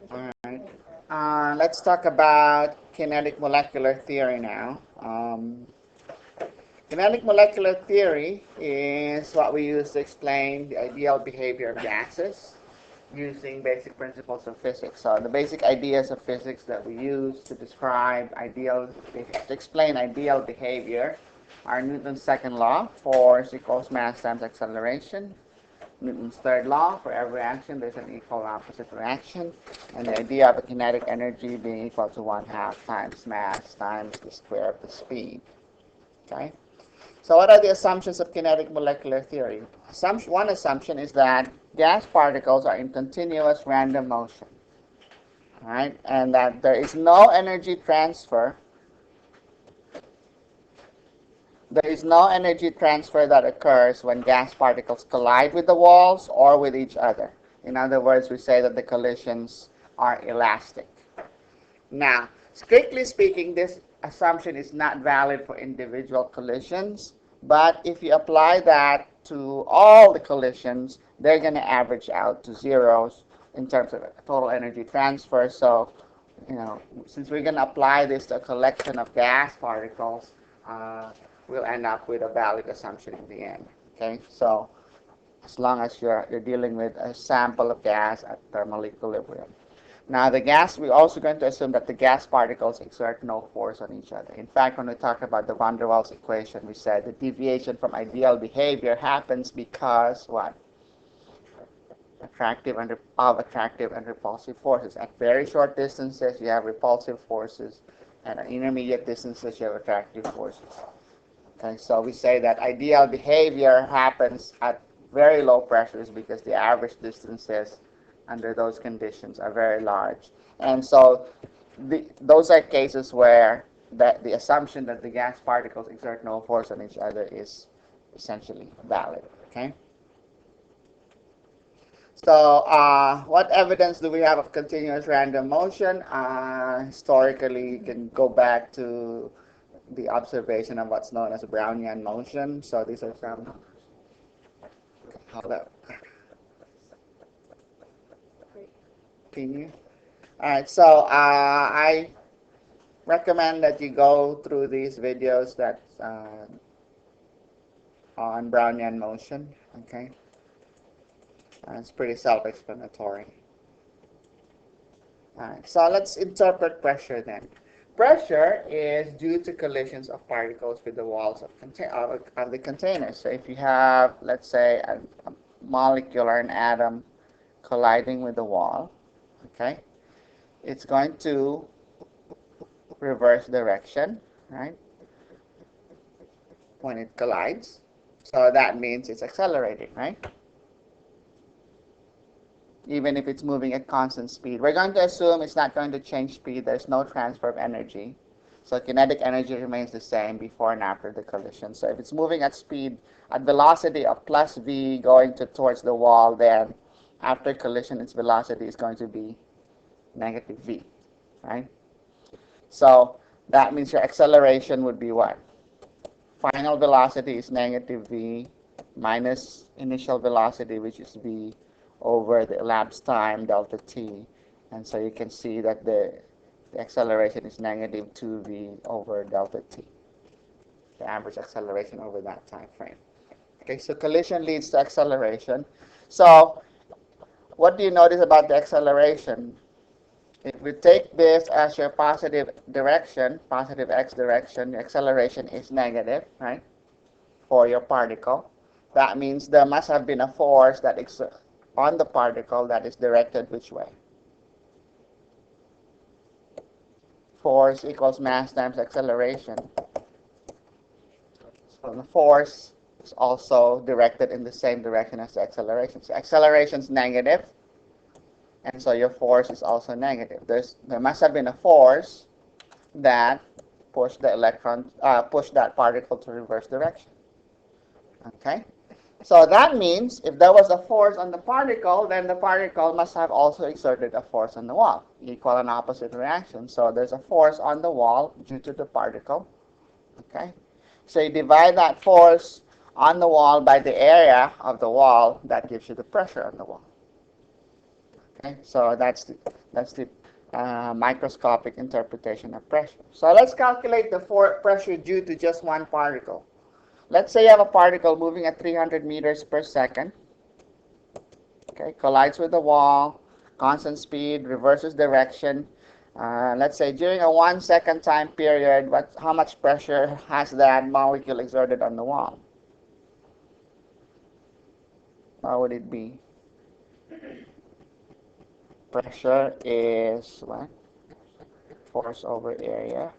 All right. Let's talk about kinetic molecular theory now. Kinetic molecular theory is what we use to explain the ideal behavior of gases using basic principles of physics. So the basic ideas of physics that we use to describe to explain ideal behavior are Newton's second law, force equals mass times acceleration. Newton's third law, for every action there's an equal opposite reaction, and the idea of a kinetic energy being equal to 1/2 times mass times the square of the speed. Okay? So what are the assumptions of kinetic molecular theory? One assumption is that gas particles are in continuous random motion, right? And that there is no energy transfer. There is no energy transfer that occurs when gas particles collide with the walls or with each other. In other words, we say that the collisions are elastic. Now, strictly speaking, this assumption is not valid for individual collisions, but if you apply that to all the collisions, they're going to average out to zeros in terms of total energy transfer. So, since we're going to apply this to a collection of gas particles, we'll end up with a valid assumption in the end. Okay, so as long as you're dealing with a sample of gas at thermal equilibrium. Now, we're also going to assume that the gas particles exert no force on each other. In fact, when we talk about the van der Waals equation, we said the deviation from ideal behavior happens because what? Attractive and repulsive forces. At very short distances, you have repulsive forces, and at intermediate distances, you have attractive forces. Okay, so we say that ideal behavior happens at very low pressures because the average distances under those conditions are very large. And so those are cases where the assumption that the gas particles exert no force on each other is essentially valid. Okay. So what evidence do we have of continuous random motion? Historically, you can go back to the observation of what's known as Brownian motion. So these are some. Hold up. Continue. All right. So I recommend that you go through these videos that on Brownian motion. Okay. It's pretty self-explanatory. All right. So let's interpret pressure then. Pressure is due to collisions of particles with the walls of the container. So if you have, let's say, a molecule or an atom colliding with the wall, okay, it's going to reverse direction, right, when it collides. So that means it's accelerating, right? Even if it's moving at constant speed. We're going to assume it's not going to change speed. There's no transfer of energy. So kinetic energy remains the same before and after the collision. So if it's moving at speed, at velocity of plus v going towards the wall, then after collision, its velocity is going to be negative v, right? So that means your acceleration would be what? Final velocity is negative v minus initial velocity, which is v, over the elapsed time, delta t. And so you can see that the acceleration is negative 2v over delta t, the average acceleration over that time frame. Okay, so collision leads to acceleration. So what do you notice about the acceleration? If we take this as your positive direction, positive x direction, the acceleration is negative, right, for your particle. That means there must have been a force that on the particle that is directed which way? Force equals mass times acceleration. So the force is also directed in the same direction as the acceleration. So acceleration is negative, and so your force is also negative. There must have been a force that pushed that particle to reverse direction. Okay? So that means if there was a force on the particle, then the particle must have also exerted a force on the wall. Equal and opposite reaction. So there's a force on the wall due to the particle. Okay? So you divide that force on the wall by the area of the wall, that gives you the pressure on the wall. Okay? So that's That's the microscopic interpretation of pressure. So let's calculate the pressure due to just one particle. Let's say you have a particle moving at 300 meters per second. Okay, collides with the wall, constant speed, reverses direction. Let's say during a 1 second time period, how much pressure has that molecule exerted on the wall? What would it be? Pressure is what? Force over area.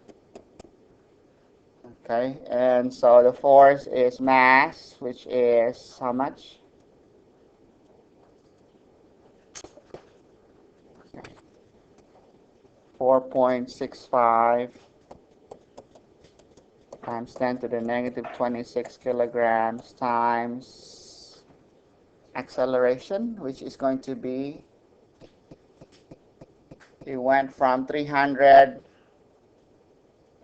Okay, and so the force is mass, which is how much? 4.65 times 10 to the negative 26 kilograms times acceleration, which is going to be, it went from 300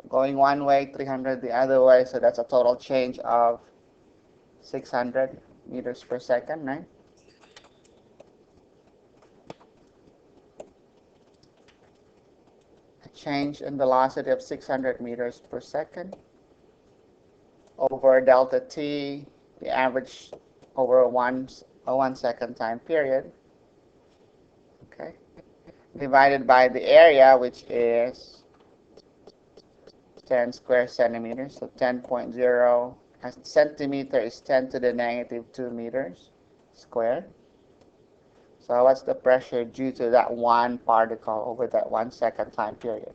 going one way, 300 the other way, so that's a total change of 600 meters per second, right? A change in velocity of 600 meters per second over delta t, the average over a 1 second time period, okay, divided by the area, which is 10 square centimeters, so 10.0 centimeter is 10 to the negative 2 meters squared. So what's the pressure due to that one particle over that 1 second time period?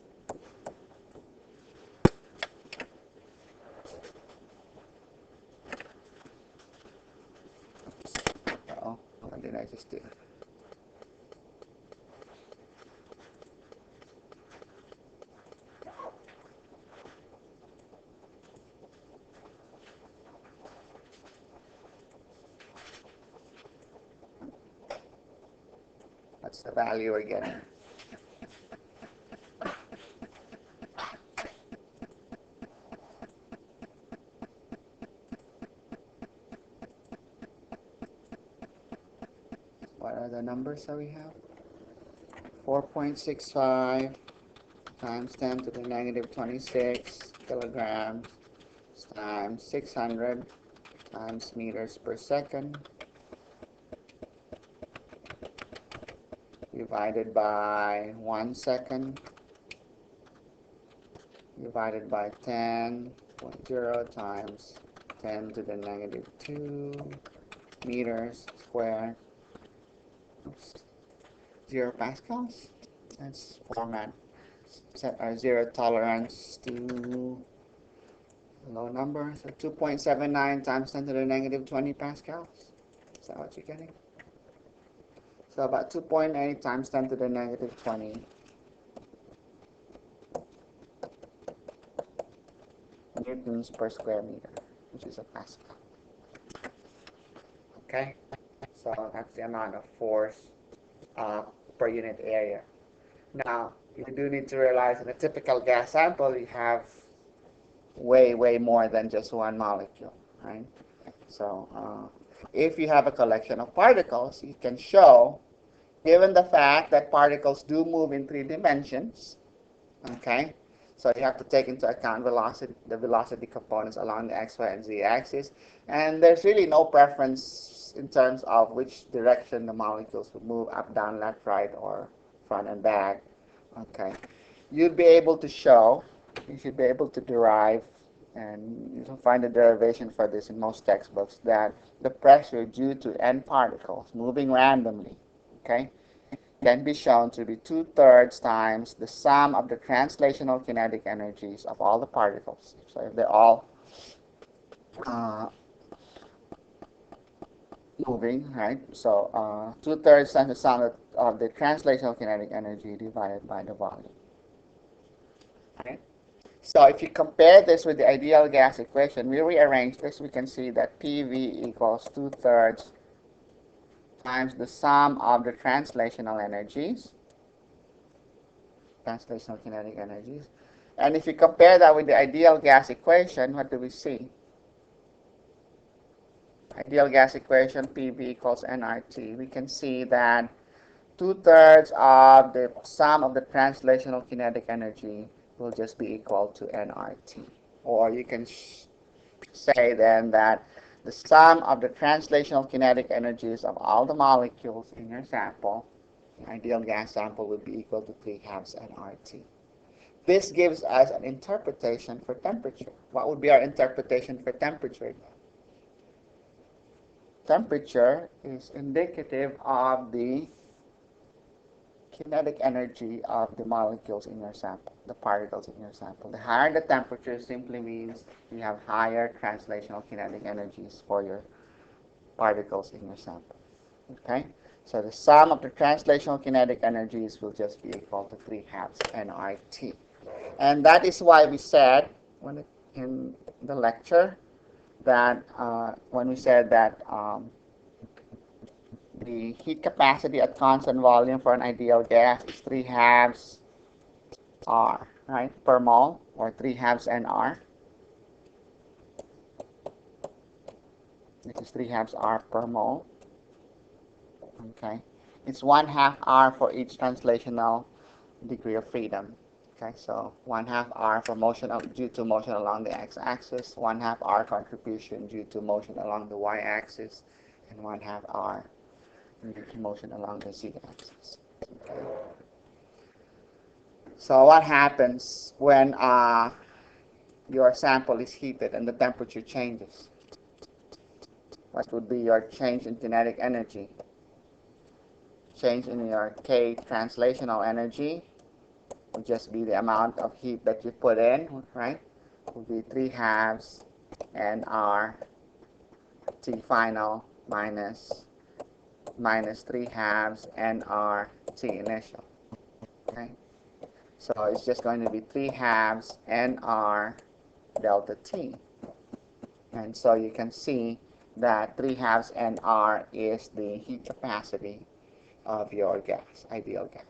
Uh-oh, what did I just do? What's the value again? What are the numbers that we have? 4.65 times 10 to the negative 26 kilograms times 600 times meters per second divided by 1 second divided by 10.0 times 10 to the negative 2 meters squared. Oops. 0 pascals. Let's format. Set our zero tolerance to low number. So 2.79 times 10 to the negative 20 pascals. Is that what you're getting? So about 2.8 times 10 to the negative 20 newtons per square meter, which is a pascal. Okay? So that's the amount of force per unit area. Now, you do need to realize in a typical gas sample, you have way more than just one molecule, right? So if you have a collection of particles, you can show, given the fact that particles do move in 3 dimensions, okay? So you have to take into account the velocity components along the x, y, and z axis, and there's really no preference in terms of which direction the molecules would move, up, down, left, right, or front and back. Okay, you'd be able to show, you should be able to derive, and you can find the derivation for this in most textbooks, that the pressure due to n particles moving randomly, okay, can be shown to be 2/3 times the sum of the translational kinetic energies of all the particles. So if they're all moving, right? So 2/3 times the sum of the translational kinetic energy divided by the volume. Right? So if you compare this with the ideal gas equation, we rearrange this, we can see that PV equals 2/3 times the sum of the translational energies, translational kinetic energies. And if you compare that with the ideal gas equation, what do we see? Ideal gas equation, PV equals nRT. We can see that 2/3 of the sum of the translational kinetic energy will just be equal to nRT. Or you can say then that the sum of the translational kinetic energies of all the molecules in your sample, ideal gas sample, would be equal to 3/2 nRT. This gives us an interpretation for temperature. What would be our interpretation for temperature? Temperature is indicative of the kinetic energy of the molecules in your sample, the particles in your sample. The higher the temperature simply means you have higher translational kinetic energies for your particles in your sample. Okay? So the sum of the translational kinetic energies will just be equal to 3/2 nRT. And that is why we said in the lecture that when we said that the heat capacity at constant volume for an ideal gas is 3/2 R, right, per mole, or 3/2 nR. This is 3/2 R per mole. Okay, it's 1/2 R for each translational degree of freedom. Okay, so 1/2 R for motion due to motion along the x-axis, 1/2 R contribution due to motion along the y-axis, and 1/2 R due to motion along the z-axis. Okay. So what happens when your sample is heated and the temperature changes? What would be your change in kinetic energy? Change in your K translational energy would just be the amount of heat that you put in, right? Would be 3/2 nR T final minus 3/2 nR T initial. Okay, so it's just going to be 3/2 nR delta T, and so you can see that 3/2 nR is the heat capacity of your gas, ideal gas.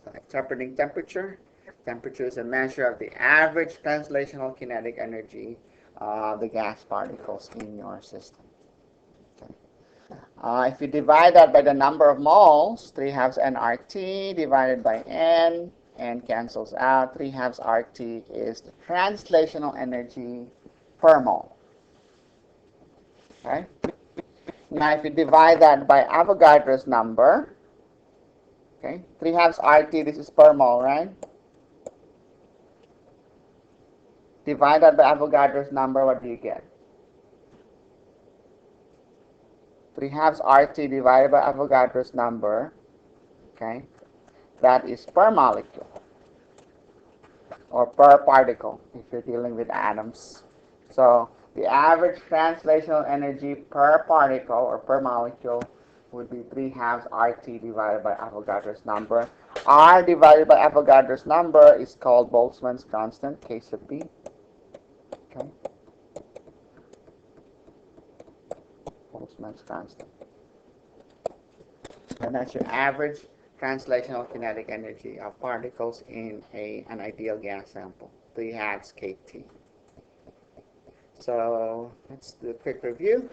So interpreting temperature. Temperature is a measure of the average translational kinetic energy of the gas particles in your system. Okay. If you divide that by the number of moles, 3/2 nRT divided by n cancels out. 3/2 RT is the translational energy per mole. Okay. Now, if you divide that by Avogadro's number, okay, 3/2 RT, this is per mole, right? Divide that by Avogadro's number, what do you get? 3/2 RT divided by Avogadro's number, okay, that is per molecule, or per particle, if you're dealing with atoms. So the average translational energy per particle or per molecule would be 3/2 RT divided by Avogadro's number. R divided by Avogadro's number is called Boltzmann's constant, K sub B. Okay. Boltzmann's constant. And that's your average translational kinetic energy of particles in an ideal gas sample, 3/2 kT. So let's do a quick review.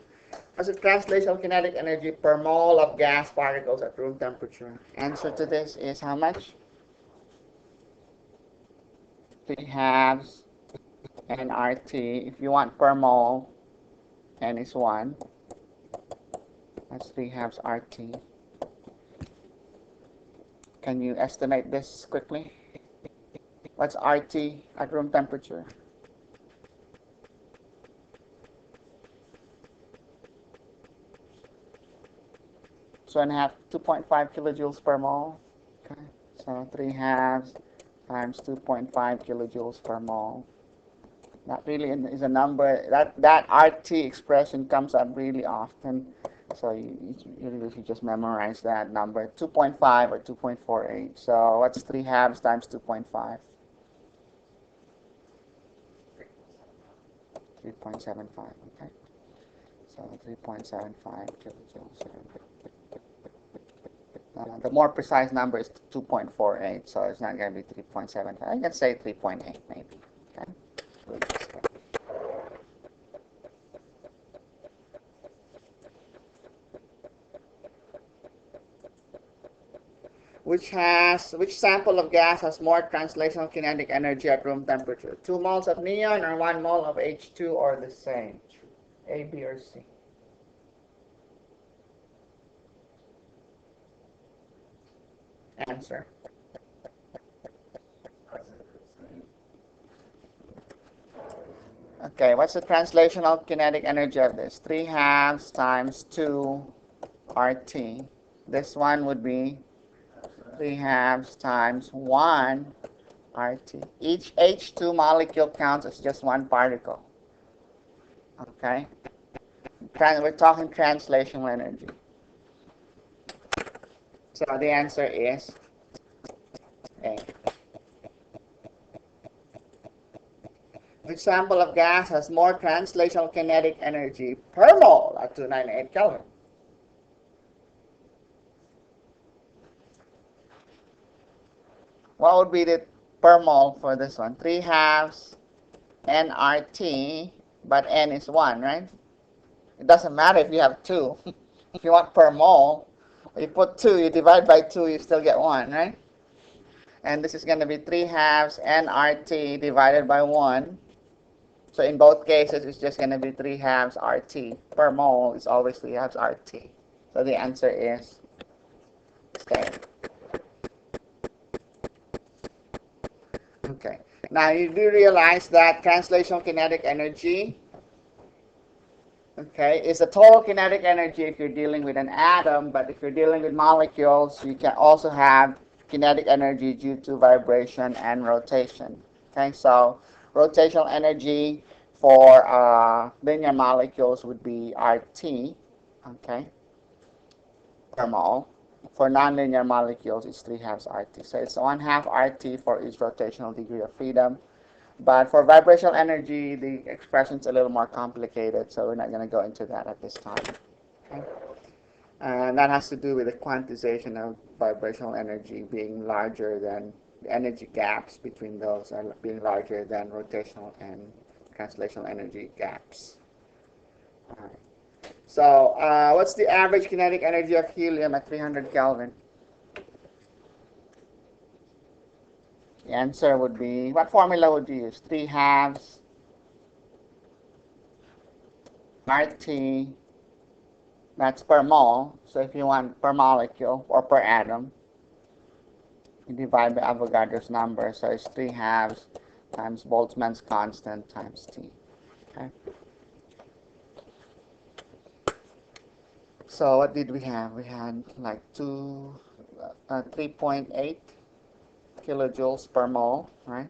What's the translational kinetic energy per mole of gas particles at room temperature? Answer to this is how much? 3/2 nRT. If you want per mole, n is 1. That's 3/2 RT. Can you estimate this quickly? What's RT at room temperature? 2.5 kilojoules per mole. Okay, so 3/2 times 2.5 kilojoules per mole. That really is a number that RT expression comes up really often. So you really should just memorize that number, 2.5 or 2.48. So what's 3/2 times 2.5? 3.75. Okay, so 3.75 kilojoules. The more precise number is 2.48, so it's not going to be 3.75. I can say 3.8 maybe. Okay. Which sample of gas has more translational kinetic energy at room temperature? 2 moles of neon or 1 mole of H2 or the same? A, B, or C? Answer. Okay, what's the translational kinetic energy of this? 3 halves times 2 RT. This one would be 3 halves times 1 RT. Each H2 molecule counts as just one particle. Okay? We're talking translational energy. So the answer is A. Which sample of gas has more translational kinetic energy per mole at 298 Kelvin? What would be the per mole for this one? 3 halves nRT, but n is 1, right? It doesn't matter if you have 2. If you want per mole, you put 2, you divide by 2, you still get 1, right? And this is going to be 3 halves nRT divided by 1. So in both cases, it's just going to be 3 halves RT. Per mole is always 3 halves RT. So the answer is same. Okay. Now you do realize that translational kinetic energy, okay, is the total kinetic energy if you're dealing with an atom, but if you're dealing with molecules, you can also have kinetic energy due to vibration and rotation. Okay, so rotational energy for linear molecules would be RT, okay, per mole. For nonlinear molecules, it's 3 halves RT. So it's 1 half RT for each rotational degree of freedom. But for vibrational energy, the expression's a little more complicated, so we're not going to go into that at this time. Okay? And that has to do with the quantization of vibrational energy being larger than the energy gaps between those are being larger than rotational and translational energy gaps. All right. So what's the average kinetic energy of helium at 300 Kelvin? The answer would be, what formula would you use? 3 halves RT, that's per mole. So if you want per molecule or per atom, you divide by Avogadro's number. So it's 3 halves times Boltzmann's constant times T. Okay. So what did we have? We had like 3.8 kilojoules per mole, right?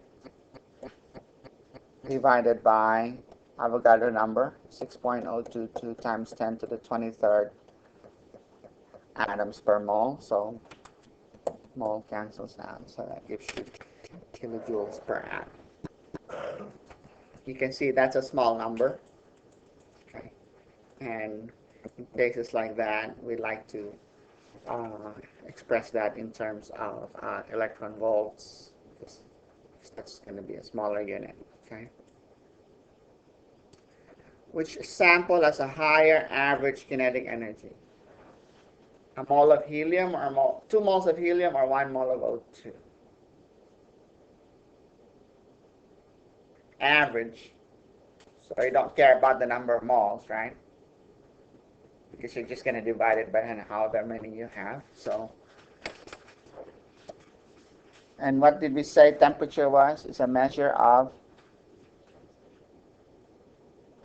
Divided by Avogadro number, 6.022 times 10 to the 23rd atoms per mole. So mole cancels out. So that gives you kilojoules per atom. You can see that's a small number. Okay. And in cases like that, we like to express that in terms of electron volts, because that's going to be a smaller unit. Okay. Which sample has a higher average kinetic energy? A mole of helium or 2 moles of helium or 1 mole of O2? Average. So you don't care about the number of moles, right? Because you're just going to divide it by however many you have. So, and what did we say temperature was? It's a measure of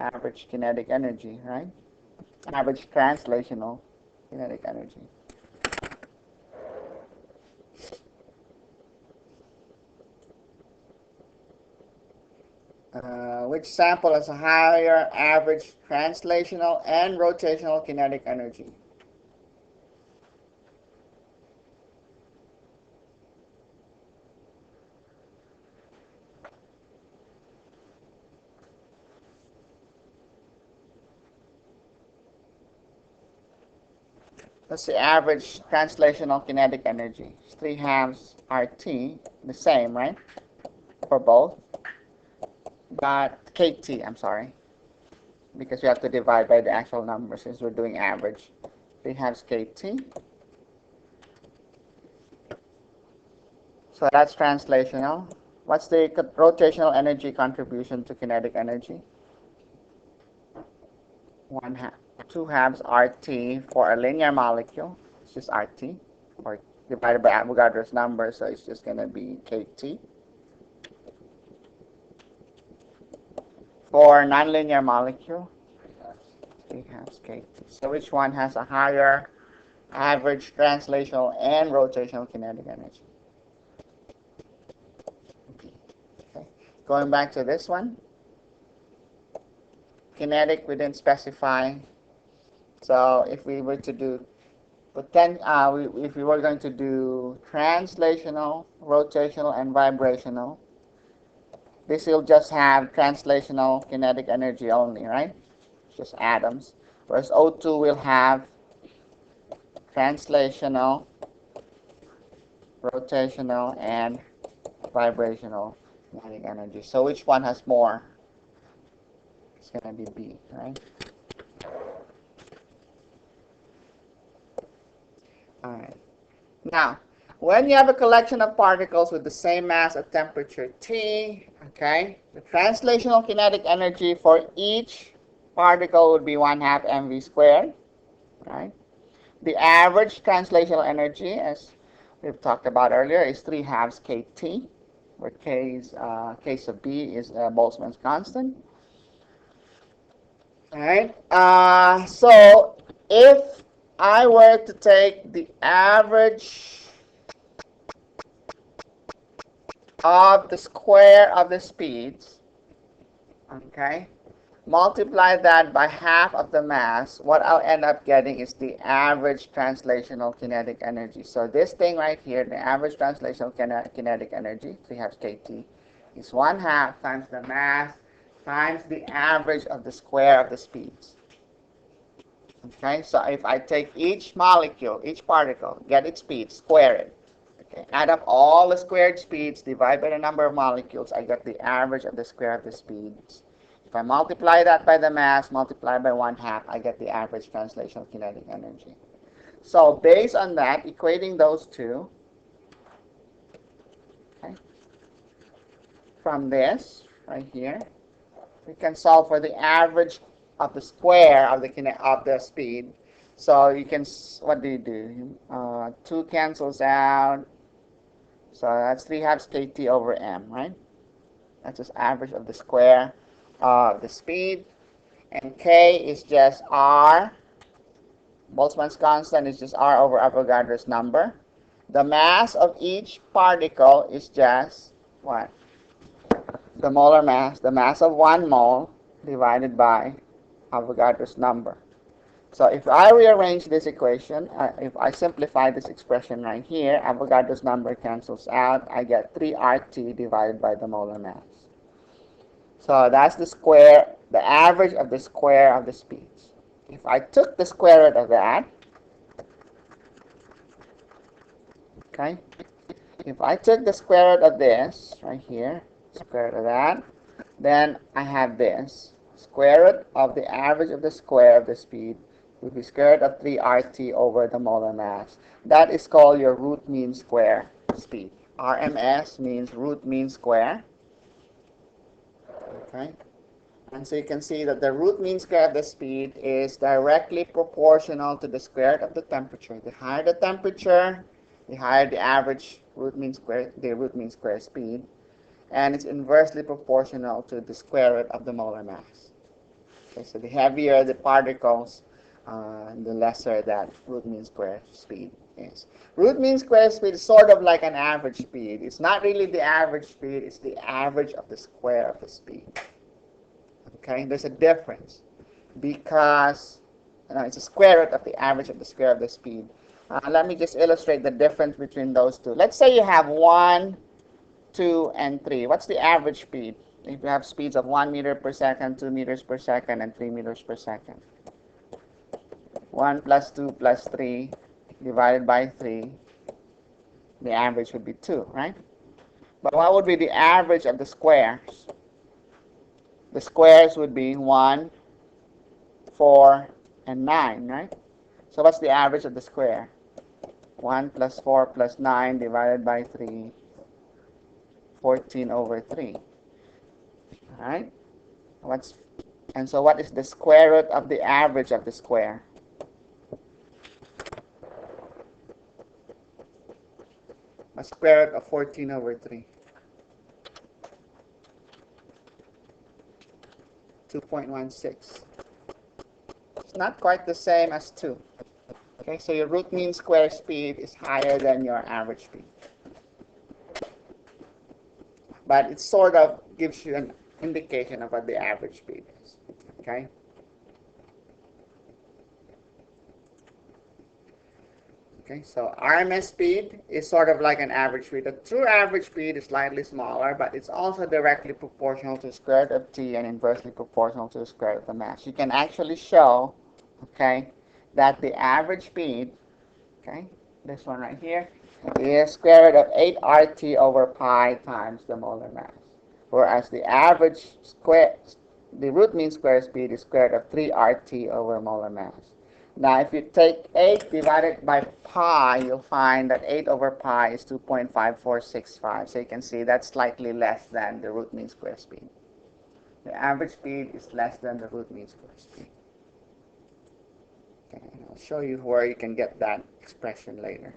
average kinetic energy, right? Average translational kinetic energy. Which sample has a higher average translational and rotational kinetic energy? That's the average translational kinetic energy. It's 3 halves RT, the same, right? For both. But KT, I'm sorry, because we have to divide by the actual number since we're doing average. 3 halves KT So that's translational. What's the rotational energy contribution to kinetic energy? 1/2. 2/2 RT for a linear molecule. It's just RT, or divided by Avogadro's number, so it's just going to be KT. For nonlinear molecule, 3/2 KT. So which one has a higher average translational and rotational kinetic energy? Okay. Going back to this one, kinetic we didn't specify. So if we were to do if we were going to do translational, rotational, and vibrational, this will just have translational kinetic energy only, right? Just atoms. Whereas O2 will have translational, rotational, and vibrational kinetic energy. So which one has more? It's going to be B, right? All right. Now, when you have a collection of particles with the same mass at temperature T, okay, the translational kinetic energy for each particle would be 1/2 mv squared, right? The average translational energy, as we've talked about earlier, is 3/2 kT, where case of B is Boltzmann's constant. All right. So if I were to take the average of the square of the speeds, okay, multiply that by half of the mass, what I'll end up getting is the average translational kinetic energy. So this thing right here, the average translational kinetic energy, 3/2 kT, is 1/2 times the mass times the average of the square of the speeds. Okay, so if I take each molecule, each particle, get its speed, square it, okay, add up all the squared speeds, divide by the number of molecules, I get the average of the square of the speeds. If I multiply that by the mass, multiply by 1/2, I get the average translational kinetic energy. So based on that, equating those two, okay, from this right here, we can solve for the average of the square of the speed. So you can, what do you do? 2 cancels out. So that's 3/2 kT over m, right? That's just average of the square of the speed. And k is just r. Boltzmann's constant is just r over Avogadro's number. The mass of each particle is just what? The molar mass, the mass of 1 mole divided by Avogadro's number. So if I rearrange this equation, if I simplify this expression right here, Avogadro's number cancels out. I get 3RT divided by the molar mass. So that's the square, the average of the square of the speeds. If I took the square root of that, okay, if I took the square root of this right here, square root of that, then I have this. Square root of the average of the square of the speed will be square root of 3RT over the molar mass. That is called your root mean square speed. RMS means root mean square. Okay? And so you can see that the root mean square of the speed is directly proportional to the square root of the temperature. The higher the temperature, the higher the average root mean square, the root mean square speed. And it's inversely proportional to the square root of the molar mass. Okay, so the heavier the particles, the lesser that root mean square speed is. Root mean square speed is sort of like an average speed. It's not really the average speed, it's the average of the square of the speed. Okay, there's a difference because it's a square root of the average of the square of the speed. Let me just illustrate the difference between those two. Let's say you have 1, 2, and 3. What's the average speed? If you have speeds of 1 meter per second, 2 meters per second, and 3 meters per second. 1 plus 2 plus 3 divided by 3, the average would be 2, right? But what would be the average of the squares? The squares would be 1, 4, and 9, right? So what's the average of the square? 1 plus 4 plus 9 divided by 3 14 over 3. All right? So what is the square root of the average of the square? A square root of 14 over 3. 2.16. It's not quite the same as 2. Okay, so your root mean square speed is higher than your average speed. But it sort of gives you an indication of what the average speed is. Okay? Okay, so RMS speed is sort of like an average speed. The true average speed is slightly smaller, but it's also directly proportional to the square root of t and inversely proportional to the square root of the mass. You can actually show, okay, that the average speed, okay, this one right here, is square root of 8 RT over pi times the molar mass. Whereas the average square, the root mean square speed is square root of 3 RT over molar mass. Now, if you take 8 divided by pi, you'll find that 8 over pi is 2.5465. So you can see that's slightly less than the root mean square speed. The average speed is less than the root mean square speed. Okay, and I'll show you where you can get that expression later.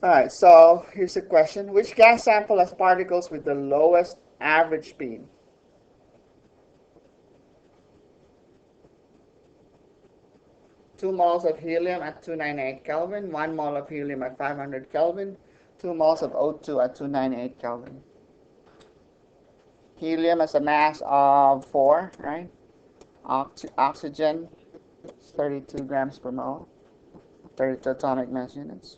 All right, so here's a question. Which gas sample has particles with the lowest average speed? Two moles of helium at 298 Kelvin, 1 mole of helium at 500 Kelvin, 2 moles of O2 at 298 Kelvin. Helium has a mass of 4, right? Oxygen, 32 grams per mole, 32 atomic mass units.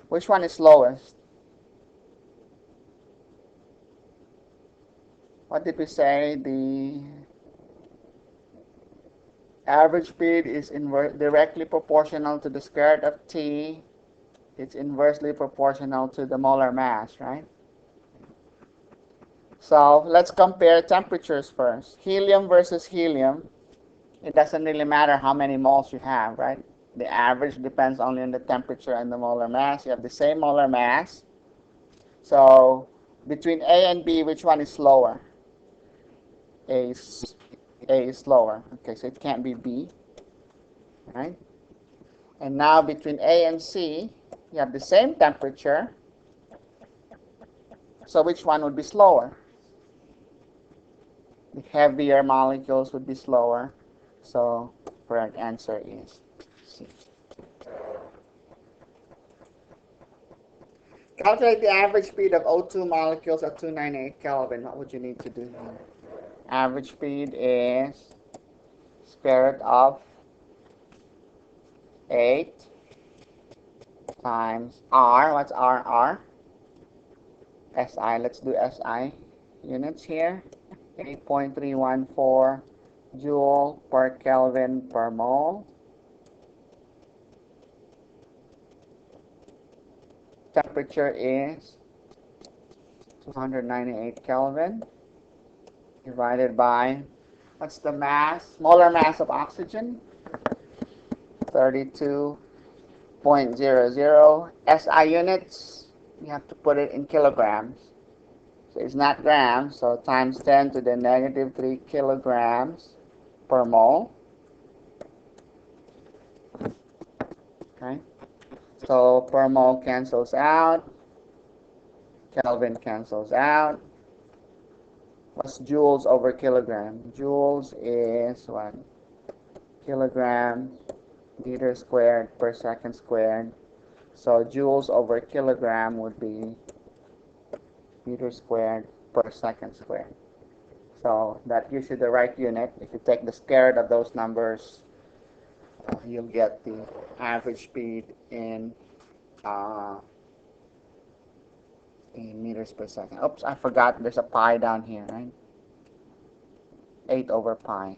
Which one is lowest? What did we say? The average speed is directly proportional to the square root of t. It's inversely proportional to the molar mass, right? So let's compare temperatures first. Helium versus helium. It doesn't really matter how many moles you have, right? The average depends only on the temperature and the molar mass. You have the same molar mass. So between A and B, which one is lower? A is lower. Okay, so it can't be B, right? And now between A and C, you have the same temperature. So which one would be slower? The heavier molecules would be slower. So correct answer is C. Calculate the average speed of O2 molecules at 298 Kelvin. What would you need to do here? Average speed is square root of 8 times R. What's R? SI. Let's do SI units here. 8.314 joule per Kelvin per mole. Temperature is 298 Kelvin divided by, what's the mass? Molar mass of oxygen? 32.00. SI units, you have to put it in kilograms. So it's not grams, so times 10 to the negative 3 kilograms per mole. Okay. So per mole cancels out. Kelvin cancels out. What's joules over kilogram? Joules is what? Kilogram meter squared per second squared. So joules over kilogram would be meter squared per second squared. So that gives you the right unit. If you take the square root of those numbers, you'll get the average speed in meters per second. Oops, I forgot there's a pi down here, right? 8 over pi.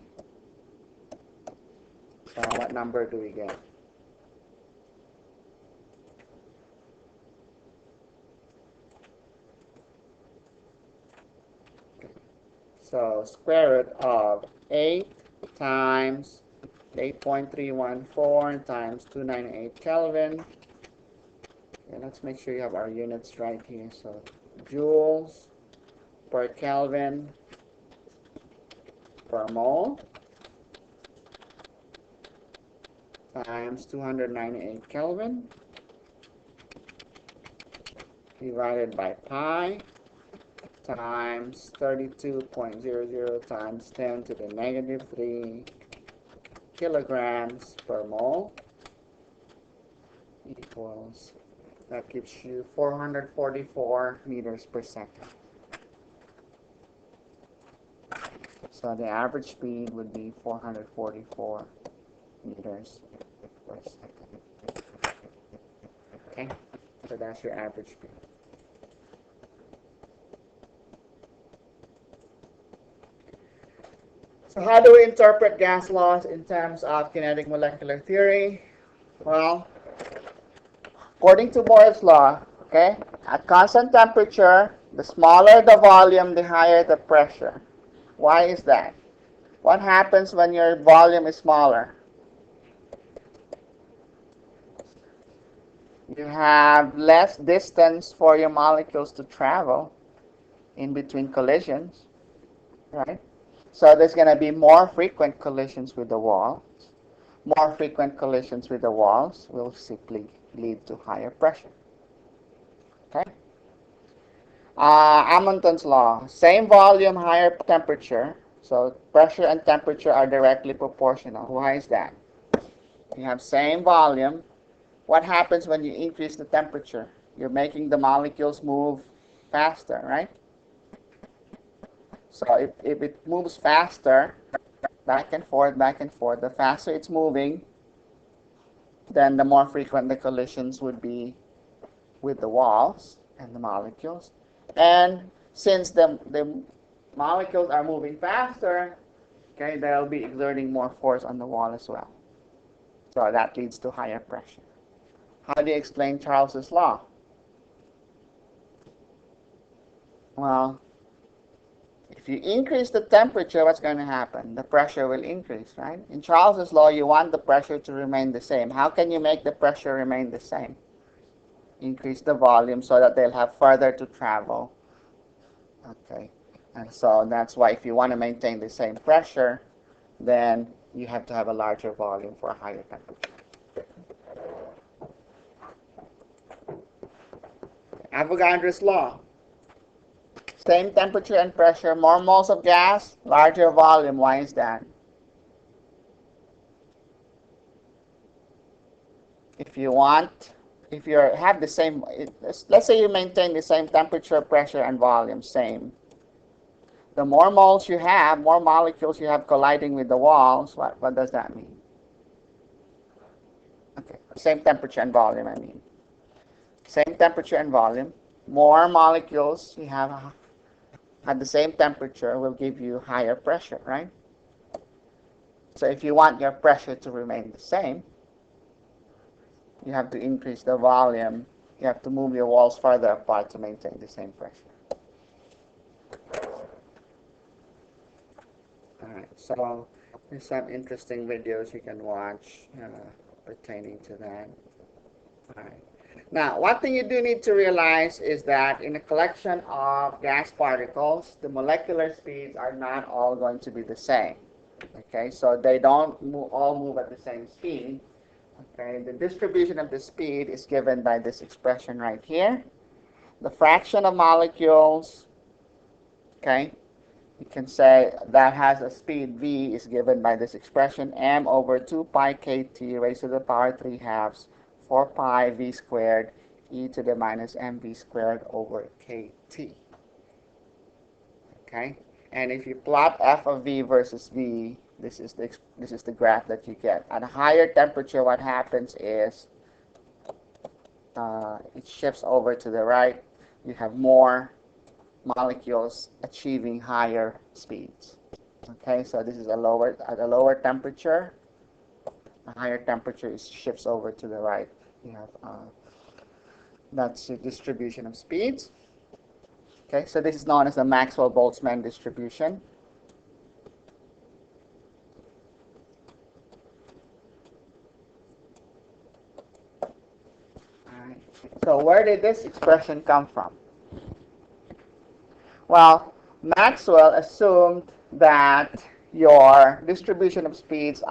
So what number do we get? So square root of 8 times 8.314 times 298 Kelvin Okay, let's make sure you have our units right here. So joules per Kelvin per mole times 298 Kelvin divided by pi times 32.00 times 10 to the negative 3 kilograms per mole equals, that gives you 444 meters per second. So the average speed would be 444 meters per second. Okay, so that's your average speed. So how do we interpret gas laws in terms of kinetic molecular theory? Well, according to Boyle's law, okay, at constant temperature, the smaller the volume, the higher the pressure. Why is that? What happens when your volume is smaller? You have less distance for your molecules to travel in between collisions, right? So there's going to be more frequent collisions with the walls. More frequent collisions with the walls will simply lead to higher pressure. Okay? Amundsen's law, same volume, higher temperature. So pressure and temperature are directly proportional. Why is that? You have same volume. What happens when you increase the temperature? You're making the molecules move faster, right? So if it moves faster, back and forth, the faster it's moving, then the more frequent the collisions would be with the walls and the molecules. And since the molecules are moving faster, okay, they'll be exerting more force on the wall as well. So that leads to higher pressure. How do you explain Charles's law? Well, if you increase the temperature, what's going to happen? The pressure will increase, right? In Charles's law, you want the pressure to remain the same. How can you make the pressure remain the same? Increase the volume so that they'll have further to travel. Okay, and so that's why if you want to maintain the same pressure, then you have to have a larger volume for a higher temperature. Avogadro's law. Same temperature and pressure, more moles of gas, larger volume. Why is that? If you have the same, let's say you maintain the same temperature, pressure, and volume, same. The more moles you have, more molecules you have colliding with the walls, what does that mean? Okay, same temperature and volume, I mean. Same temperature and volume. More molecules you have at the same temperature will give you higher pressure, right? So if you want your pressure to remain the same, you have to increase the volume. You have to move your walls further apart to maintain the same pressure. All right, so there's some interesting videos you can watch pertaining to that. All right. Now, one thing you do need to realize is that in a collection of gas particles, the molecular speeds are not all going to be the same. Okay, so they don't all move at the same speed. Okay, the distribution of the speed is given by this expression right here. The fraction of molecules, okay, you can say that has a speed v is given by this expression, m over 2 pi kt raised to the power 3 halves 4 pi v squared e to the minus mv squared over kt. Okay, and if you plot f of v versus v, this is the graph that you get. At a higher temperature, what happens is it shifts over to the right. You have more molecules achieving higher speeds. Okay, so this is at a lower temperature. A higher temperature shifts over to the right. You have that's the distribution of speeds. Okay, so this is known as the Maxwell-Boltzmann distribution. All right. So where did this expression come from? Well, Maxwell assumed that your distribution of speeds,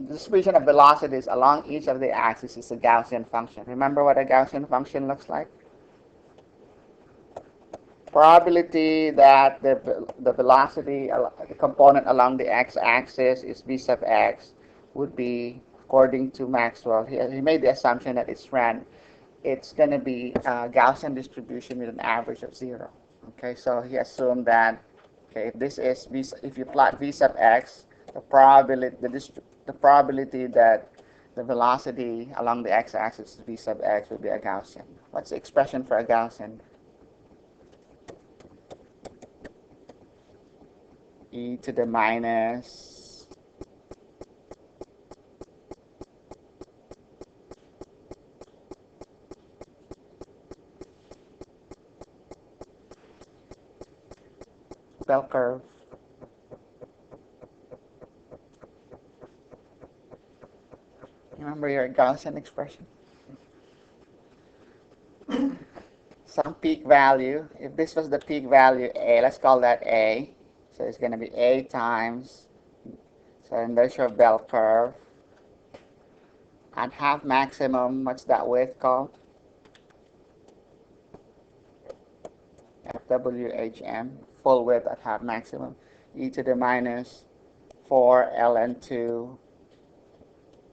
distribution of velocities along each of the axes is a Gaussian function. Remember what a Gaussian function looks like? Probability that the velocity, the component along the x-axis is v sub x would be, according to Maxwell, he made the assumption that it's going to be a Gaussian distribution with an average of 0. Okay, so he assumed that, okay, if this is v, if you plot v sub x, the probability that the velocity along the x-axis is v sub x would be a Gaussian. What's the expression for a Gaussian? E to the minus bell curve. Remember your Gaussian expression? Some peak value. If this was the peak value A, let's call that A. So it's going to be A times, so then there's your bell curve. At half maximum, what's that width called? FWHM, full width at half maximum. E to the minus 4 ln2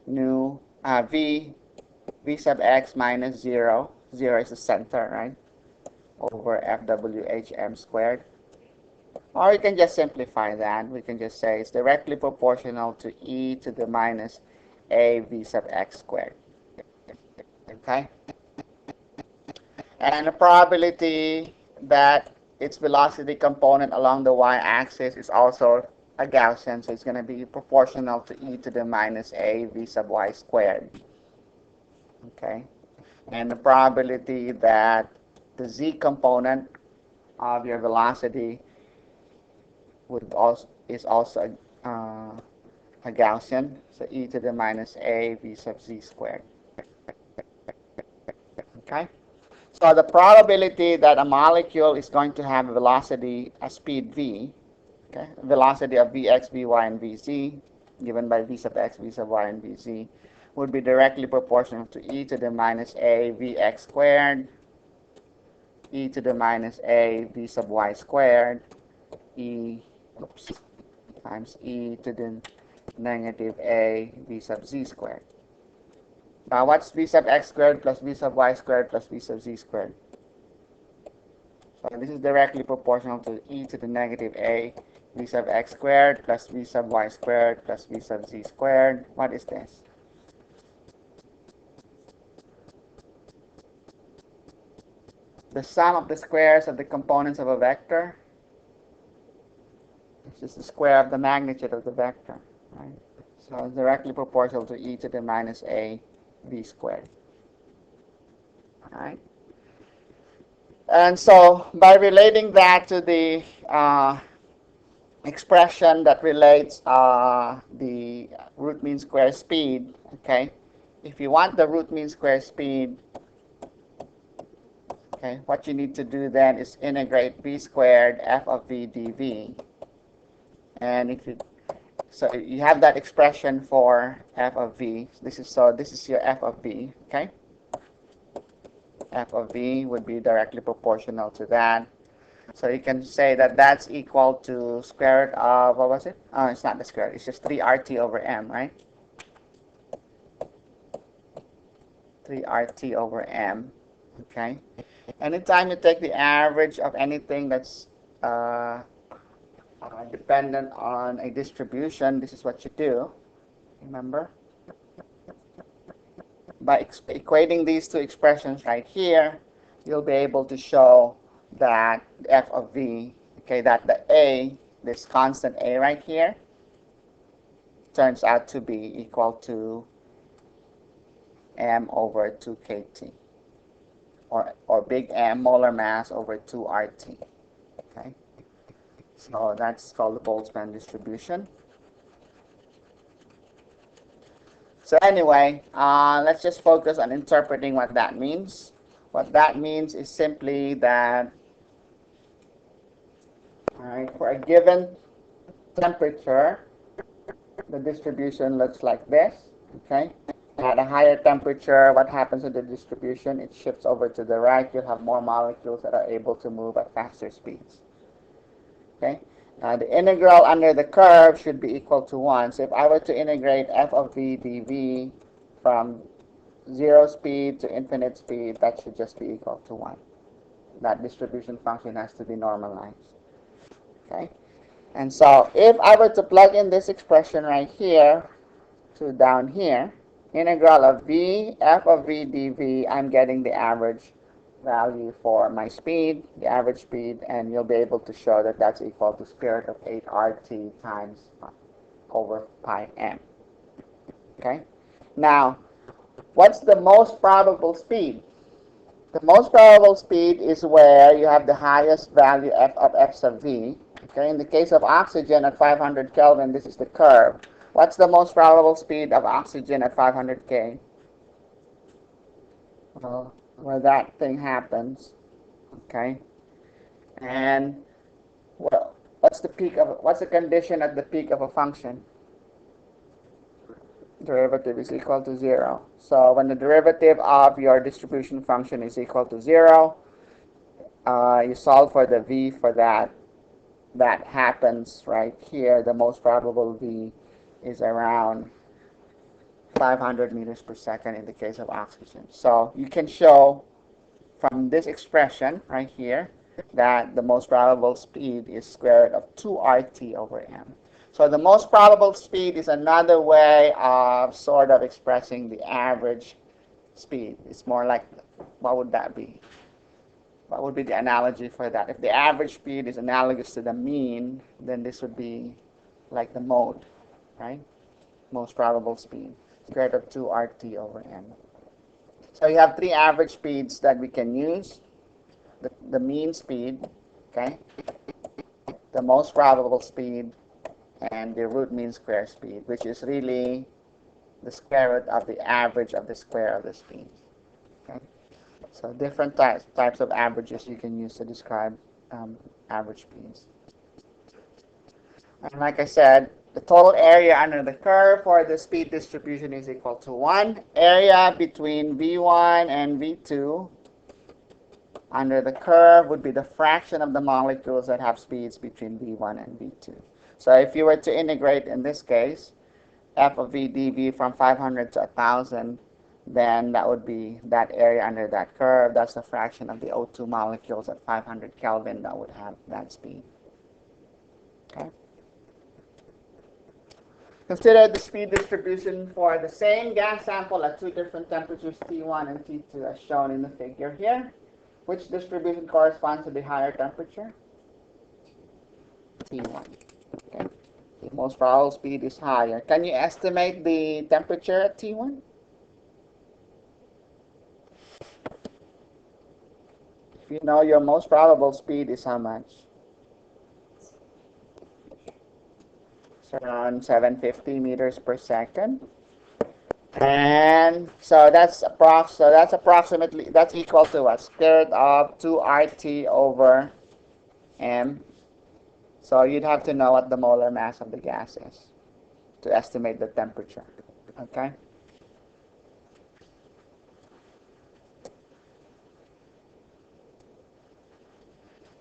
nu v sub x minus 0. 0 is the center, right? Over FWHM squared. Or you can just simplify that. We can just say it's directly proportional to e to the minus a v sub x squared. Okay? And the probability that its velocity component along the y-axis is also a Gaussian, so it's going to be proportional to e to the minus a v sub y squared. Okay? And the probability that the z component of your velocity is also a Gaussian, so e to the minus a v sub z squared. Okay? So the probability that a molecule is going to have a velocity, a speed v, okay, velocity of vx, vy, and vz, given by v sub x, v sub y, and vz, would be directly proportional to e to the minus a vx squared, e to the minus a v sub y squared, times e to the negative a v sub z squared. Now what's v sub x squared plus v sub y squared plus v sub z squared? So this is directly proportional to e to the negative a v sub x squared plus v sub y squared plus v sub z squared. What is this? The sum of the squares of the components of a vector. It's just the square of the magnitude of the vector, right? So it's directly proportional to e to the minus a v squared. All right? And so by relating that to the expression that relates the root mean square speed, okay? If you want the root mean square speed, okay, what you need to do then is integrate v squared f of v dv. And if you, so you have that expression for f of v. This is your f of v, okay? F of v would be directly proportional to that. So you can say that that's equal to square root of, what was it? Oh, it's not the square root, it's just 3RT over m, right? 3RT over m, okay? Anytime you take the average of anything that's dependent on a distribution, this is what you do, remember? By equating these two expressions right here, you'll be able to show that f of v, okay, that the a, this constant a right here, turns out to be equal to m over 2kt, or big M molar mass over 2RT, okay? So that's called the Boltzmann distribution. So anyway, let's just focus on interpreting what that means. What that means is simply that, all right, for a given temperature, the distribution looks like this. Okay. At a higher temperature, what happens to the distribution? It shifts over to the right. You'll have more molecules that are able to move at faster speeds. Okay. The integral under the curve should be equal to 1. So if I were to integrate f of v dv from 0 speed to infinite speed, that should just be equal to 1. That distribution function has to be normalized. Okay. And so if I were to plug in this expression right here to down here, integral of v, f of v dv, I'm getting the average value for my speed, the average speed, and you'll be able to show that that's equal to square root of 8 RT times over pi m. Okay? Now, what's the most probable speed? The most probable speed is where you have the highest value f of f sub v. Okay? In the case of oxygen at 500 Kelvin, this is the curve. What's the most probable speed of oxygen at 500 K? Well, where that thing happens, okay? And well, what's the condition at the peak of a function? Derivative is equal to 0. So when the derivative of your distribution function is equal to 0, you solve for the v for that. That happens right here. The most probable v is around 500 meters per second in the case of oxygen. So you can show from this expression right here that the most probable speed is square root of 2 RT over m. So the most probable speed is another way of sort of expressing the average speed. It's more like, what would that be? What would be the analogy for that? If the average speed is analogous to the mean, then this would be like the mode, right? Most probable speed, square root of 2 RT over m. So you have three average speeds that we can use. The mean speed, okay, the most probable speed, and the root mean square speed, which is really the square root of the average of the square of the speed. Okay? So different types of averages you can use to describe average speeds. And like I said, the total area under the curve for the speed distribution is equal to 1. Area between V1 and V2 under the curve would be the fraction of the molecules that have speeds between V1 and V2. So if you were to integrate, in this case, f of v dv from 500 to 1,000, then that would be that area under that curve. That's the fraction of the O2 molecules at 500 Kelvin that would have that speed. Okay. Consider the speed distribution for the same gas sample at two different temperatures, T1 and T2, as shown in the figure here. Which distribution corresponds to the higher temperature? T1. Okay. The most probable speed is higher. Can you estimate the temperature at T1? If you know your most probable speed is how much? It's around 750 meters per second. And so that's approximately, that's equal to what? Square root of 2 RT over m. So you'd have to know what the molar mass of the gas is to estimate the temperature. Okay?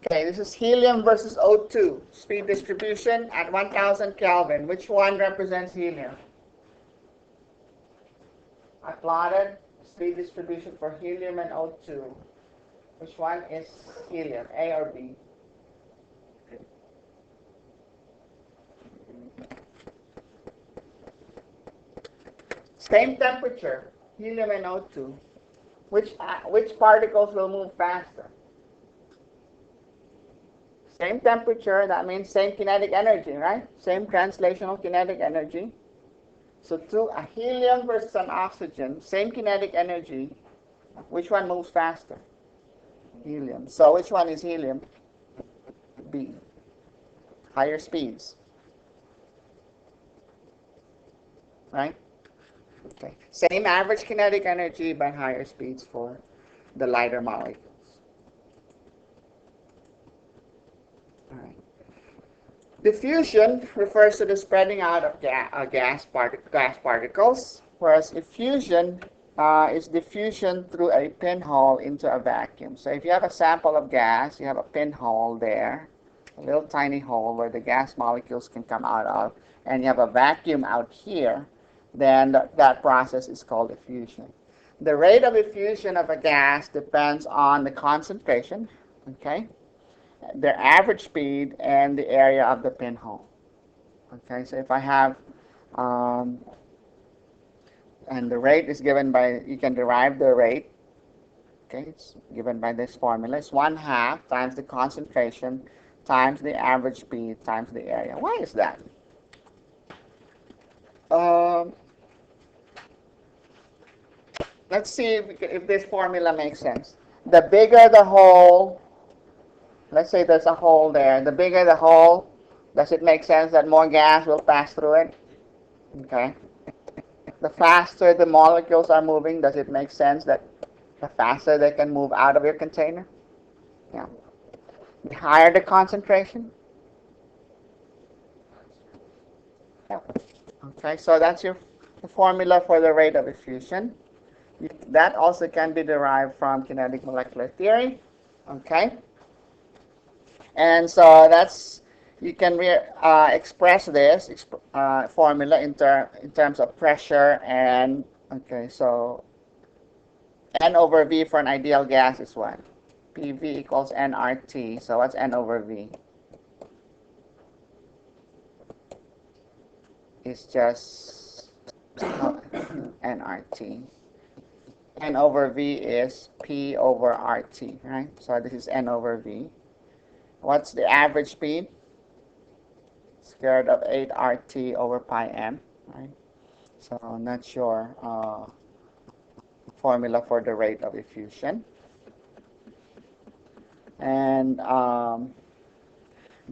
Okay, this is helium versus O2. Speed distribution at 1,000 Kelvin. Which one represents helium? I plotted speed distribution for helium and O2. Which one is helium, A or B? Same temperature, helium and O2. Which particles will move faster? Same temperature, that means same kinetic energy, right? Same translational kinetic energy. So a helium versus an oxygen, same kinetic energy. Which one moves faster? Helium. So which one is helium? B. Higher speeds. Right? Okay. Same average kinetic energy, but higher speeds for the lighter molecules. All right. Diffusion refers to the spreading out of gas particles, whereas effusion is diffusion through a pinhole into a vacuum. So if you have a sample of gas, you have a pinhole there, a little tiny hole where the gas molecules can come out of, and you have a vacuum out here, then that process is called effusion. The rate of effusion of a gas depends on the concentration, okay, their average speed, and the area of the pinhole. Okay, so if I have, and the rate is given by, you can derive the rate, okay, it's given by this formula. It's 1/2 times the concentration times the average speed times the area. Why is that? Let's see if this formula makes sense. The bigger the hole, let's say there's a hole there. The bigger the hole, does it make sense that more gas will pass through it? Okay. The faster the molecules are moving, does it make sense that the faster they can move out of your container? Yeah. The higher the concentration? Yeah. Okay, so that's the formula for the rate of diffusion. That also can be derived from kinetic molecular theory. Okay. And so that's, you can express this formula in terms of pressure and, okay, so N over V for an ideal gas is what? PV equals nRT. So what's N over V? It's just nRT. N over V is P over RT, right? So this is N over V. What's the average speed? Square root of 8 RT over pi m, right? So that's your formula for the rate of diffusion. And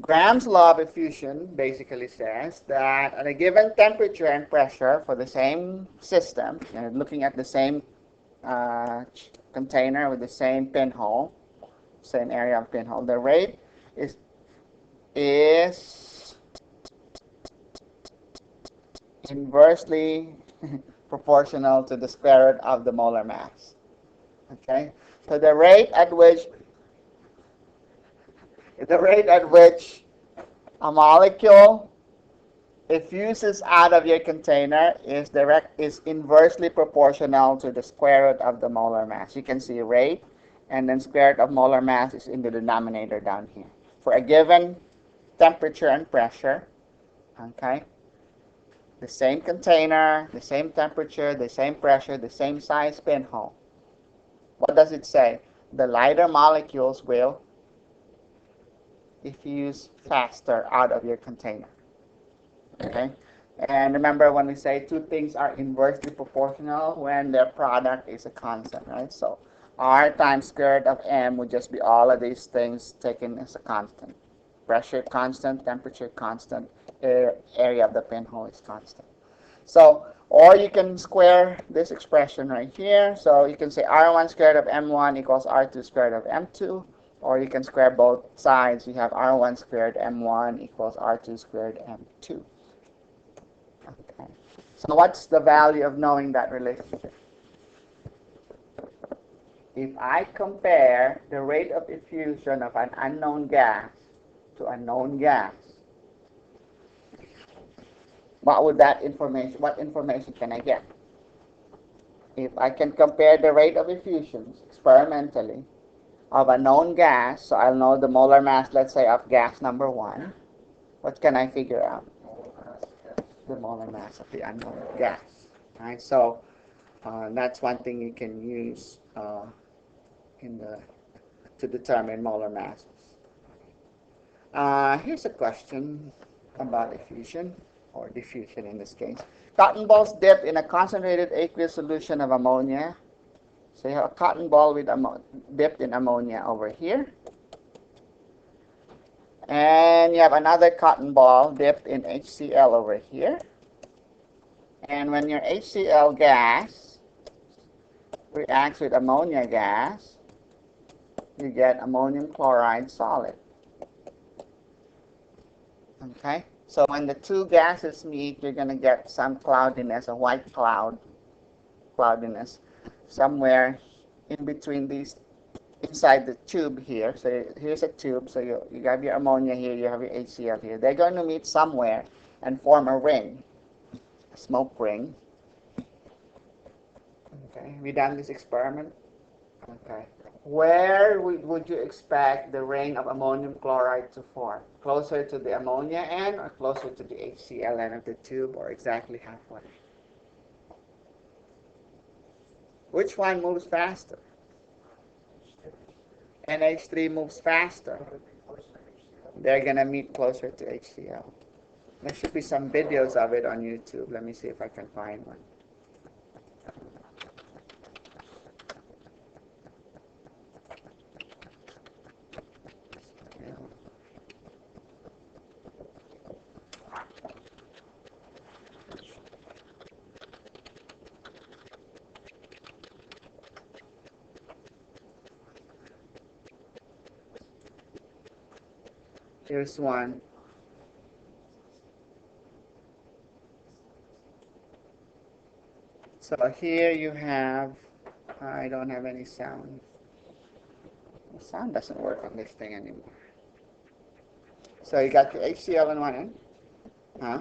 Graham's law of diffusion basically says that at a given temperature and pressure for the same system, looking at the same container with the same pinhole, same area of pinhole, the rate is inversely proportional to the square root of the molar mass. Okay, so the rate at which a molecule effuses out of your container is inversely proportional to the square root of the molar mass. You can see rate, and then square root of molar mass is in the denominator down here. For a given temperature and pressure, okay, the same container, the same temperature, the same pressure, the same size pinhole. What does it say? The lighter molecules will diffuse faster out of your container. Okay? And remember when we say two things are inversely proportional when their product is a constant, right? So R times square root of M would just be all of these things taken as a constant. Pressure constant, temperature constant, area of the pinhole is constant. So, or you can square this expression right here. So you can say R1 squared of M1 equals R2 squared of M2. Or you can square both sides. You have R1 squared M1 equals R2 squared M2. Okay. So what's the value of knowing that relationship? If I compare the rate of diffusion of an unknown gas to a known gas, what information can I get? If I can compare the rate of diffusions experimentally of a known gas, so I'll know the molar mass, let's say, of gas number 1, what can I figure out? The molar mass of the unknown gas. Right? So that's one thing you can use to determine molar masses. Here's a question about effusion, or diffusion in this case. Cotton balls dipped in a concentrated aqueous solution of ammonia. So you have a cotton ball with dipped in ammonia over here. And you have another cotton ball dipped in HCl over here. And when your HCl gas reacts with ammonia gas, you get ammonium chloride solid. Okay? So when the two gases meet, you're going to get some cloudiness, a white cloudiness, somewhere in between these, inside the tube here. So here's a tube, so you have your ammonia here, you have your HCl here. They're going to meet somewhere and form a ring, a smoke ring. Okay, have you done this experiment? Okay. Where would you expect the ring of ammonium chloride to form? Closer to the ammonia end or closer to the HCl end of the tube, or exactly halfway? Which one moves faster? NH3 moves faster. They're going to meet closer to HCl. There should be some videos of it on YouTube. Let me see if I can find one. Here's one. So here you have, I don't have any sound. The sound doesn't work on this thing anymore. So you got your HCl in one end. Huh?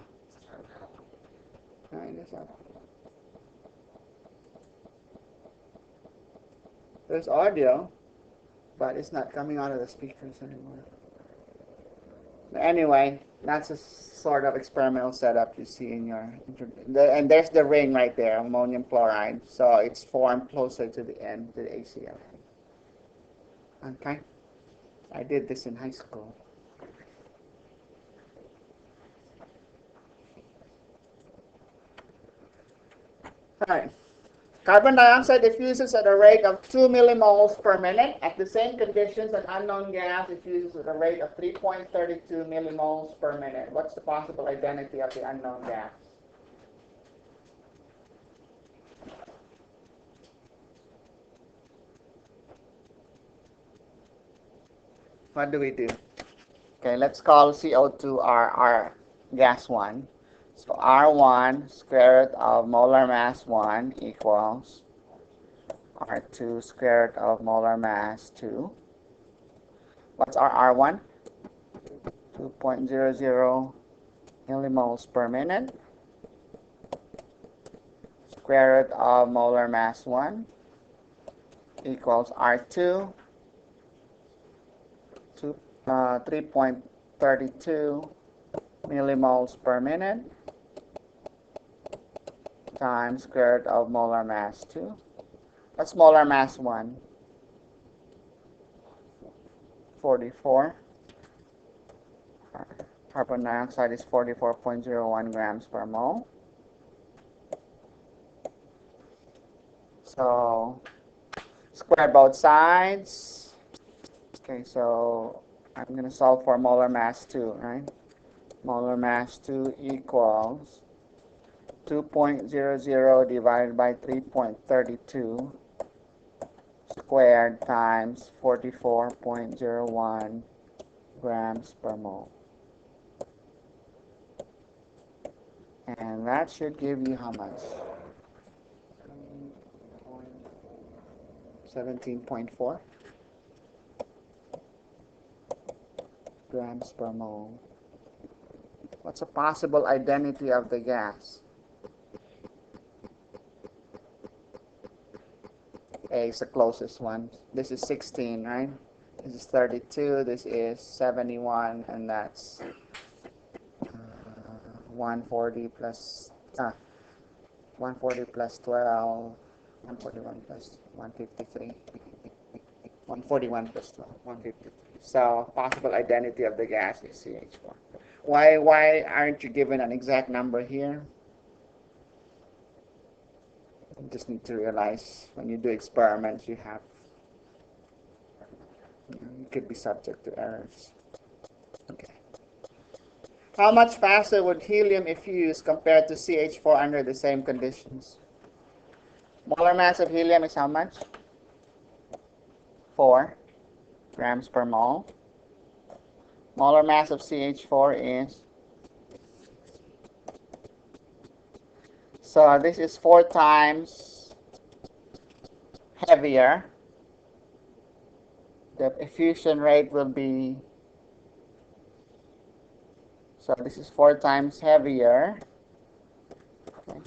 There's audio, but it's not coming out of the speakers anymore. Anyway, that's a sort of experimental setup you see in your, and there's the ring right there, ammonium chloride. So it's formed closer to the end, to the HCl. Okay? I did this in high school. All right. Carbon dioxide diffuses at a rate of 2 millimoles per minute. At the same conditions, an unknown gas diffuses at a rate of 3.32 millimoles per minute. What's the possible identity of the unknown gas? What do we do? Okay, let's call CO2 our gas 1. So R1 square root of molar mass 1 equals R2 square root of molar mass 2. What's our R1? 2.00 millimoles per minute. Square root of molar mass 1 equals R2, 3.32 millimoles per minute times square root of molar mass 2. What's molar mass 1? 44. Carbon dioxide is 44.01 grams per mole. So square both sides. Okay, so I'm going to solve for molar mass 2, right? Molar mass 2 equals 2.00 divided by 3.32 squared times 44.01 grams per mole. And that should give you how much? 17.4 grams per mole. What's a possible identity of the gas? A is the closest one. This is 16, right? This is 32, this is 71, and that's 140 plus 140 plus 12, 141 plus 153, 141 plus 12, 153. So possible identity of the gas is CH4. Why aren't you given an exact number here? You just need to realize when you do experiments, you could be subject to errors. Okay. How much faster would helium effuse compared to CH4 under the same conditions? Molar mass of helium is how much? 4 grams per mole. Molar mass of CH4 is, so this is 4 times heavier. The effusion rate will be, so this is 4 times heavier. Okay.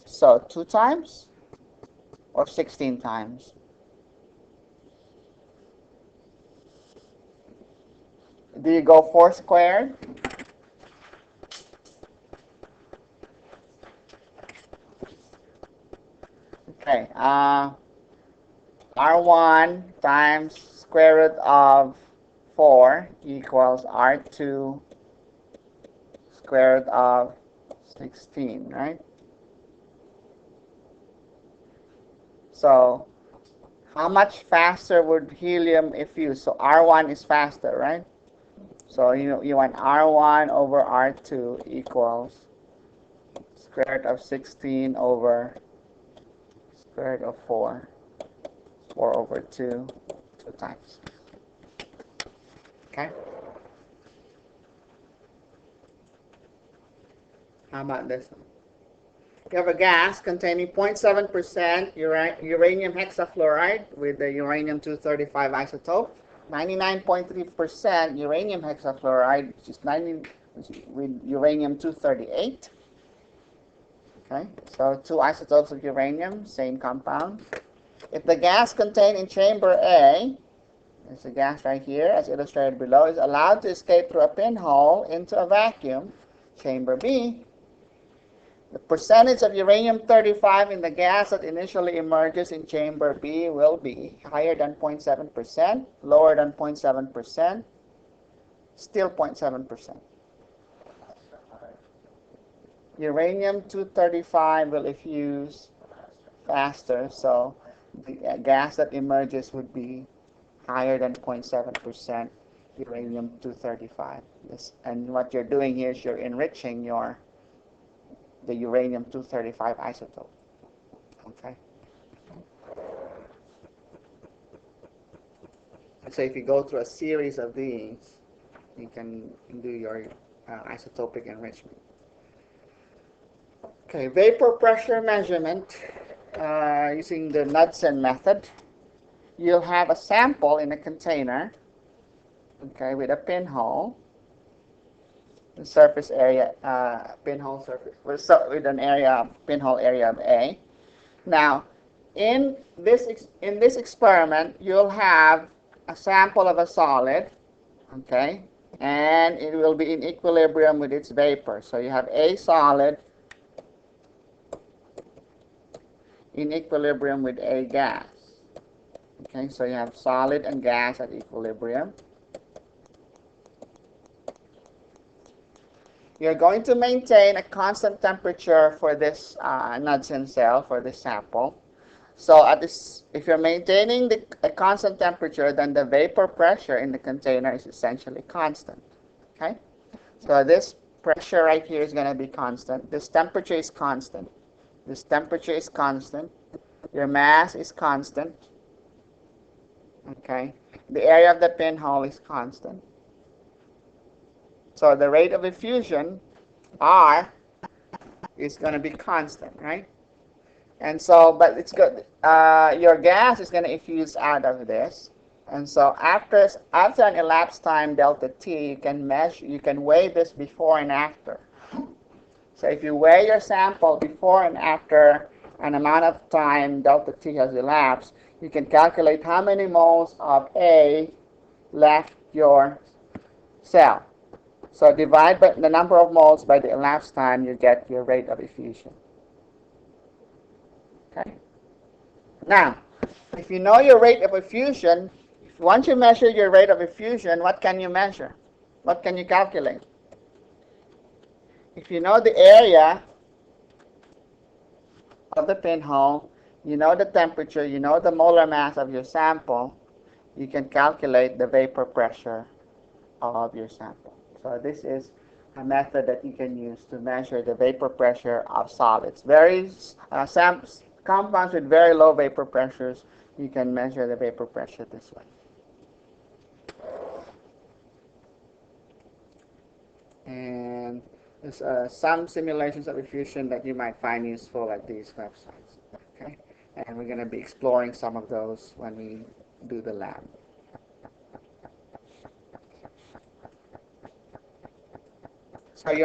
So 2 times or 16 times? Do you go 4 squared? Okay, R1 times square root of 4 equals R2 square root of 16, right? So how much faster would helium effuse? So R1 is faster, right? So you want R1 over R2 equals square root of 16 over square root of 4. 4 over 2, 2 times. Okay? How about this one? You have a gas containing 0.7% uranium hexafluoride with the uranium-235 isotope, 99.3% uranium hexafluoride, which is with uranium-238. Okay, so 2 isotopes of uranium, same compound. If the gas contained in chamber A, there's the gas right here, as illustrated below, is allowed to escape through a pinhole into a vacuum, chamber B, the percentage of uranium-35 in the gas that initially emerges in chamber B will be higher than 0.7%, lower than 0.7%, still 0.7%. Uranium-235 will effuse faster, so the gas that emerges would be higher than 0.7% uranium-235. And what you're doing here is you're enriching the uranium-235 isotope. Okay. So if you go through a series of these, you can do your isotopic enrichment. Okay, vapor pressure measurement using the Knudsen method. You'll have a sample in a container, okay, with a pinhole. The surface area, pinhole surface, with an area, pinhole area of A. Now, in this experiment, you'll have a sample of a solid, okay, and it will be in equilibrium with its vapor. So you have a solid in equilibrium with a gas. Okay, so you have solid and gas at equilibrium. You're going to maintain a constant temperature for this Knudsen cell, for this sample. So if you're maintaining a constant temperature, then the vapor pressure in the container is essentially constant. Okay? So this pressure right here is going to be constant. This temperature is constant. This temperature is constant. Your mass is constant. Okay? The area of the pinhole is constant. So the rate of effusion, R, is going to be constant, right? And so, but it's good. Your gas is going to effuse out of this. And so after an elapsed time, delta T, you can weigh this before and after. So if you weigh your sample before and after an amount of time, delta T has elapsed, you can calculate how many moles of A left your cell. So divide by the number of moles by the elapsed time, you get your rate of effusion. Okay. Now, if you know your rate of effusion, once you measure your rate of effusion, what can you measure? What can you calculate? If you know the area of the pinhole, you know the temperature, you know the molar mass of your sample, you can calculate the vapor pressure of your sample. So this is a method that you can use to measure the vapor pressure of solids. Compounds with very low vapor pressures, you can measure the vapor pressure this way. And there's some simulations of effusion that you might find useful at these websites. Okay, and we're going to be exploring some of those when we do the lab.